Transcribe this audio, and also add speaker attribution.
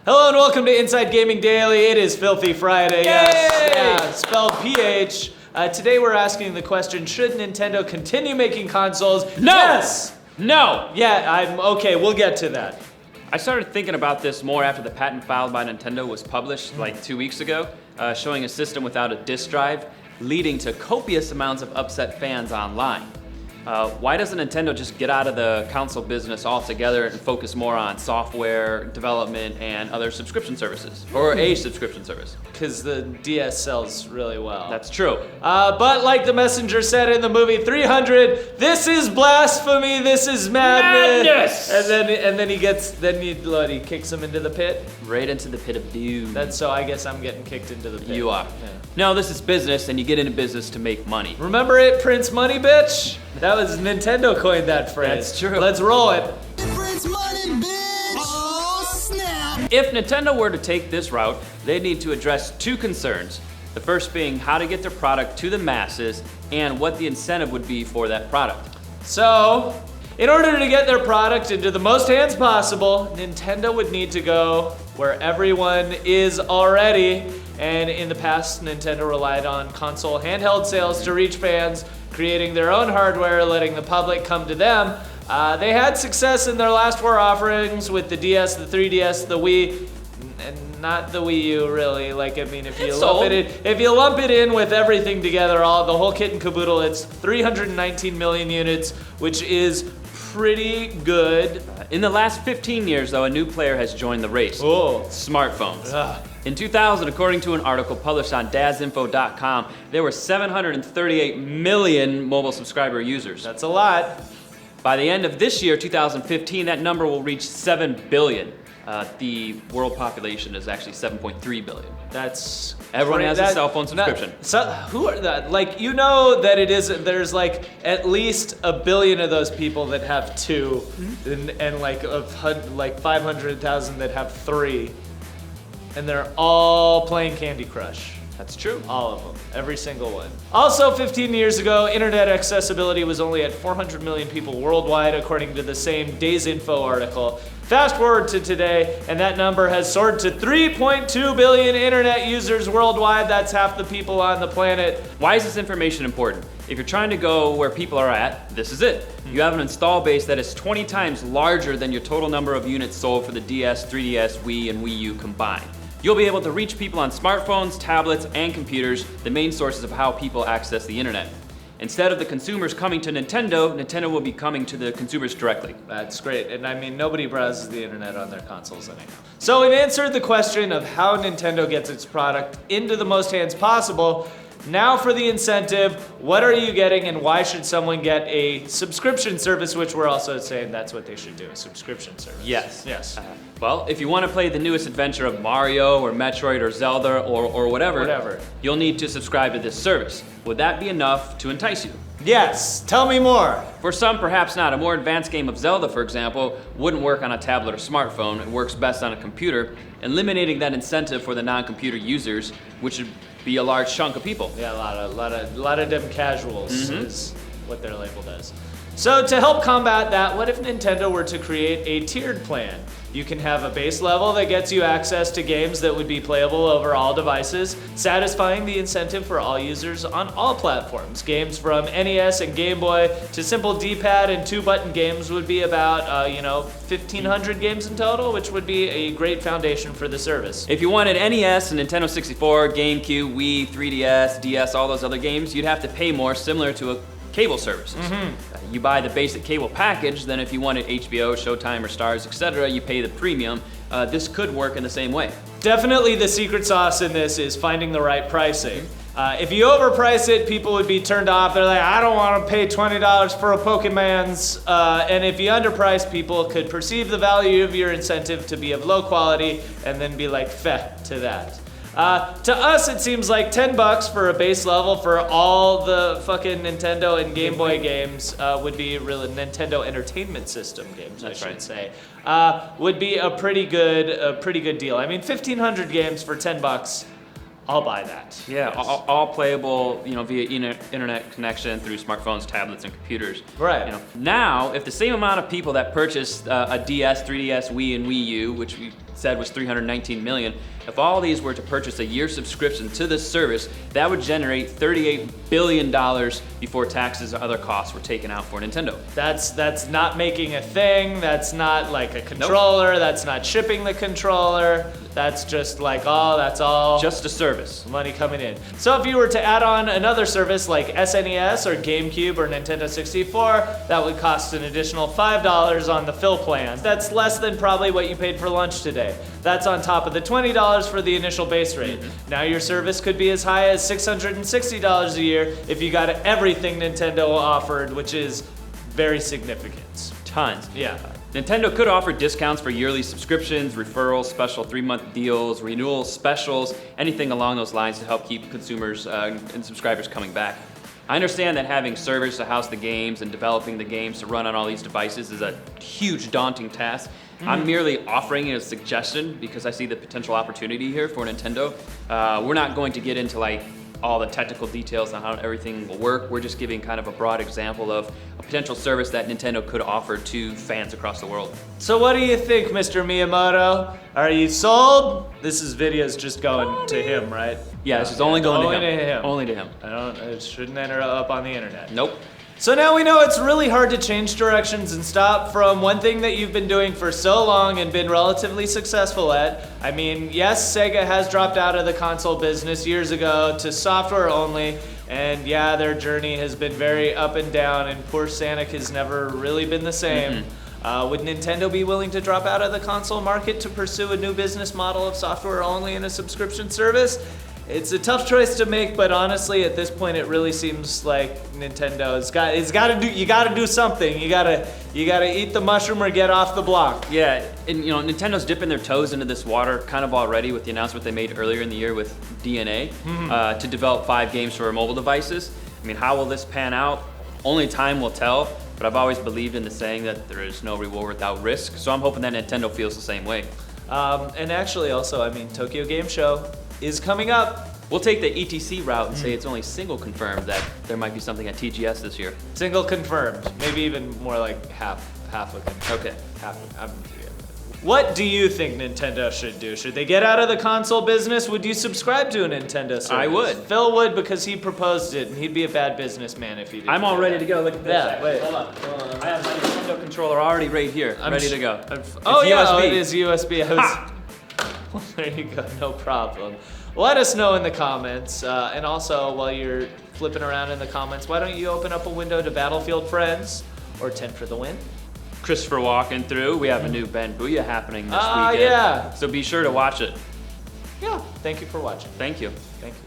Speaker 1: Hello and welcome to Inside Gaming Daily. It is Filthy Friday. Yes, yeah, spelled PH. Today we're asking the question, should Nintendo continue making consoles?
Speaker 2: No!
Speaker 1: Yes!
Speaker 2: No!
Speaker 1: Yeah, I'm okay, we'll get to that.
Speaker 2: I started thinking about this more after the patent filed by Nintendo was published like 2 weeks ago, showing a system without a disk drive, leading to copious amounts of upset fans online. Why doesn't Nintendo just get out of the console business altogether and focus more on software development and other subscription services? Or a subscription service?
Speaker 1: Because the DS sells really well.
Speaker 2: That's true.
Speaker 1: But like the messenger said in the movie 300, this is blasphemy, this is madness! And then he kicks him into the pit.
Speaker 2: Right into the pit of doom.
Speaker 1: So I guess I'm getting kicked into the pit.
Speaker 2: You are.
Speaker 1: Yeah.
Speaker 2: No, this is business, and you get into business to make money.
Speaker 1: Remember it, Prince Money, bitch? That was Nintendo coined that phrase.
Speaker 2: That's true.
Speaker 1: Let's roll it.
Speaker 3: Prince Money, bitch! Oh, snap!
Speaker 2: If Nintendo were to take this route, they'd need to address two concerns. The first being how to get their product to the masses and what the incentive would be for that product.
Speaker 1: So, in order to get their product into the most hands possible, Nintendo would need to go where everyone is already. And in the past, Nintendo relied on console handheld sales to reach fans, creating their own hardware, letting the public come to them. They had success in their last four offerings with the DS, the 3DS, the Wii, and not the Wii U, really. If you lump it in with everything together, the whole kit and caboodle, it's 319 million units, which is pretty good.
Speaker 2: In the last 15 years, though, a new player has joined the race.
Speaker 1: Oh.
Speaker 2: Smartphones.
Speaker 1: Ugh.
Speaker 2: In 2000, according to an article published on DazInfo.com, there were 738 million mobile subscriber users.
Speaker 1: That's a lot.
Speaker 2: By the end of this year, 2015, that number will reach 7 billion. The world population is actually 7.3 billion.
Speaker 1: That's
Speaker 2: Everyone has a cell phone subscription.
Speaker 1: Who are that? Like, you know that it is. There's like at least a billion of those people that have two, and like 500,000 that have three, and they're all playing Candy Crush.
Speaker 2: That's true.
Speaker 1: All of them, every single one. Also, 15 years ago, internet accessibility was only at 400 million people worldwide, according to the same DazInfo article. Fast forward to today, and that number has soared to 3.2 billion internet users worldwide. That's half the people on the planet.
Speaker 2: Why is this information important? If you're trying to go where people are at, this is it. You have an install base that is 20 times larger than your total number of units sold for the DS, 3DS, Wii, and Wii U combined. You'll be able to reach people on smartphones, tablets, and computers, the main sources of how people access the internet. Instead of the consumers coming to Nintendo, Nintendo will be coming to the consumers directly.
Speaker 1: That's great. And I mean, nobody browses the internet on their consoles anyhow. So we've answered the question of how Nintendo gets its product into the most hands possible. Now for the incentive, what are you getting and why should someone get a subscription service, which we're also saying that's what they should do, a subscription service.
Speaker 2: Yes. Well, if you want to play the newest adventure of Mario or Metroid or Zelda or whatever, you'll need to subscribe to this service. Would that be enough to entice you?
Speaker 1: Yes, tell me more.
Speaker 2: For some, perhaps not. A more advanced game of Zelda, for example, wouldn't work on a tablet or smartphone. It works best on a computer, eliminating that incentive for the non-computer users, which would be a large chunk of people.
Speaker 1: Yeah, a lot of them casuals is what they're labeled as. So to help combat that, what if Nintendo were to create a tiered plan? You can have a base level that gets you access to games that would be playable over all devices, satisfying the incentive for all users on all platforms. Games from NES and Game Boy to simple D-pad and two-button games would be about, 1,500 games in total, which would be a great foundation for the service.
Speaker 2: If you wanted NES and Nintendo 64, GameCube, Wii, 3DS, DS, all those other games, you'd have to pay more, similar to a cable services. You buy the basic cable package, then if you wanted HBO, Showtime, or Stars, etc., you pay the premium. This could work in the same way.
Speaker 1: Definitely the secret sauce in this is finding the right pricing. If you overprice it, people would be turned off. They're like, I don't want to pay $20 for a Pokemon's. And if you underprice, people could perceive the value of your incentive to be of low quality and then be like, feh to that. To us, it seems like $10 for a base level for all the fucking Nintendo and Game Boy games would be really Nintendo Entertainment System games, I should say. Would be a pretty good deal. I mean, 1,500 games for $10. I'll buy that.
Speaker 2: Yeah,
Speaker 1: yes.
Speaker 2: all playable, via internet connection through smartphones, tablets, and computers.
Speaker 1: Right.
Speaker 2: Now, if the same amount of people that purchased a DS, 3DS, Wii, and Wii U, which we said was 319 million. If all these were to purchase a year subscription to this service, that would generate $38 billion before taxes or other costs were taken out for Nintendo.
Speaker 1: That's not making a thing. That's not like a controller. That's not shipping the controller. That's just like, oh, that's all
Speaker 2: Just a service.
Speaker 1: money coming in. So if you were to add on another service like SNES or GameCube or Nintendo 64, that would cost an additional $5 on the fill plan. That's less than probably what you paid for lunch today. That's on top of the $20 for the initial base rate. Now your service could be as high as $660 a year if you got everything Nintendo offered, which is very significant.
Speaker 2: Tons.
Speaker 1: Yeah.
Speaker 2: Nintendo could offer discounts for yearly subscriptions, referrals, special 3-month deals, renewal specials, anything along those lines to help keep consumers and subscribers coming back. I understand that having servers to house the games and developing the games to run on all these devices is a huge, daunting task. I'm merely offering a suggestion because I see the potential opportunity here for Nintendo. We're not going to get into like all the technical details on how everything will work. We're just giving kind of a broad example of a potential service that Nintendo could offer to fans across the world.
Speaker 1: So what do you think, Mr. Miyamoto? Are you sold? This video's just going to him, right?
Speaker 2: Yeah, this is only going
Speaker 1: Only
Speaker 2: to him.
Speaker 1: to him.
Speaker 2: Only to him.
Speaker 1: It shouldn't enter up on the internet.
Speaker 2: Nope.
Speaker 1: So now we know it's really hard to change directions and stop from one thing that you've been doing for so long and been relatively successful at. I mean, yes, Sega has dropped out of the console business years ago to software only, and yeah, their journey has been very up and down, and poor Sonic has never really been the same. Would Nintendo be willing to drop out of the console market to pursue a new business model of software only and a subscription service? It's a tough choice to make, but honestly, at this point, it really seems like Nintendo's got to do. You got to do something. You gotta eat the mushroom or get off the block.
Speaker 2: Yeah, and you know, Nintendo's dipping their toes into this water kind of already with the announcement they made earlier in the year with DNA to develop 5 games for mobile devices. I mean, how will this pan out? Only time will tell, but I've always believed in the saying that there is no reward without risk, so I'm hoping that Nintendo feels the same way.
Speaker 1: And actually, also, I mean, Tokyo Game Show is coming up.
Speaker 2: We'll take the ETC route and say it's only single confirmed that there might be something at TGS this year.
Speaker 1: Single confirmed. Maybe even more like half of confirmed.
Speaker 2: Okay.
Speaker 1: What do you think Nintendo should do? Should they get out of the console business? Would you subscribe to a Nintendo service?
Speaker 2: I would.
Speaker 1: Phil would because he proposed it, and he'd be a bad businessman if he didn't.
Speaker 2: I'm all ready to go. Look at this.
Speaker 1: Yeah, wait.
Speaker 2: Hold on. I have my Nintendo controller already right here, ready to go.
Speaker 1: Oh
Speaker 2: It's
Speaker 1: yeah,
Speaker 2: USB.
Speaker 1: it is USB. Well, there you go, no problem. Let us know in the comments, and also while you're flipping around in the comments, why don't you open up a window to Battlefield Friends or 10 for the Win?
Speaker 2: Christopher walking through. We have a new Ben Booyah happening this
Speaker 1: Ah,
Speaker 2: weekend.
Speaker 1: yeah.
Speaker 2: So be sure to watch it.
Speaker 1: Yeah, thank you for watching.
Speaker 2: Thank you.
Speaker 1: Thank you.